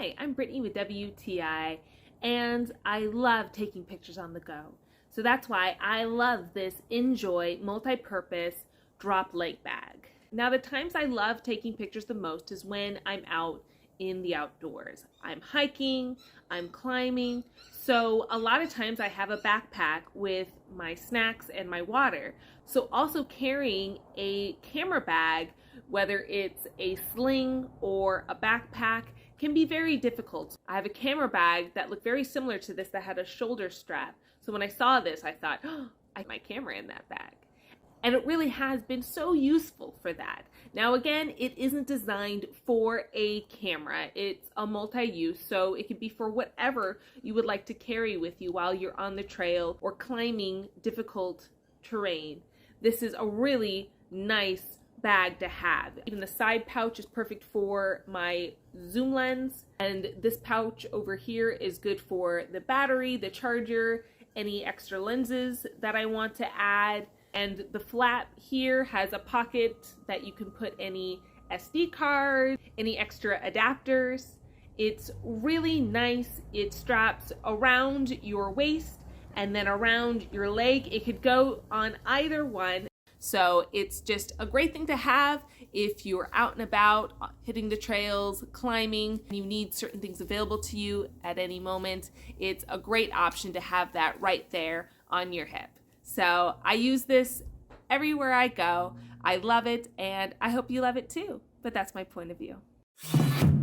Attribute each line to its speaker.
Speaker 1: Hi, I'm Brittany with WTI, and I love taking pictures on the go. So that's why I love this Injoy multi-purpose drop leg bag. Now, the times I love taking pictures the most is when I'm out in the outdoors. I'm hiking, I'm climbing, so a lot of times I have a backpack with my snacks and my water. So also carrying a camera bag, whether it's a sling or a backpack, can be very difficult. I have a camera bag that looked very similar to this that had a shoulder strap. So when I saw this, I thought, oh, I have my camera in that bag. And it really has been so useful for that. Now again, it isn't designed for a camera. It's a multi-use, so it could be for whatever you would like to carry with you while you're on the trail or climbing difficult terrain. This is a really nice bag to have. Even the side pouch is perfect for my zoom lens, and this pouch over here is good for the battery, the charger, any extra lenses that I want to add. And the flap here has a pocket that you can put any SD card, any extra adapters. It's really nice. It straps around your waist and then around your leg. It could go on either one. So it's just a great thing to have if you're out and about, hitting the trails, climbing, and you need certain things available to you at any moment. It's a great option to have that right there on your hip. So I use this everywhere I go. I love it, and I hope you love it too. But that's my point of view.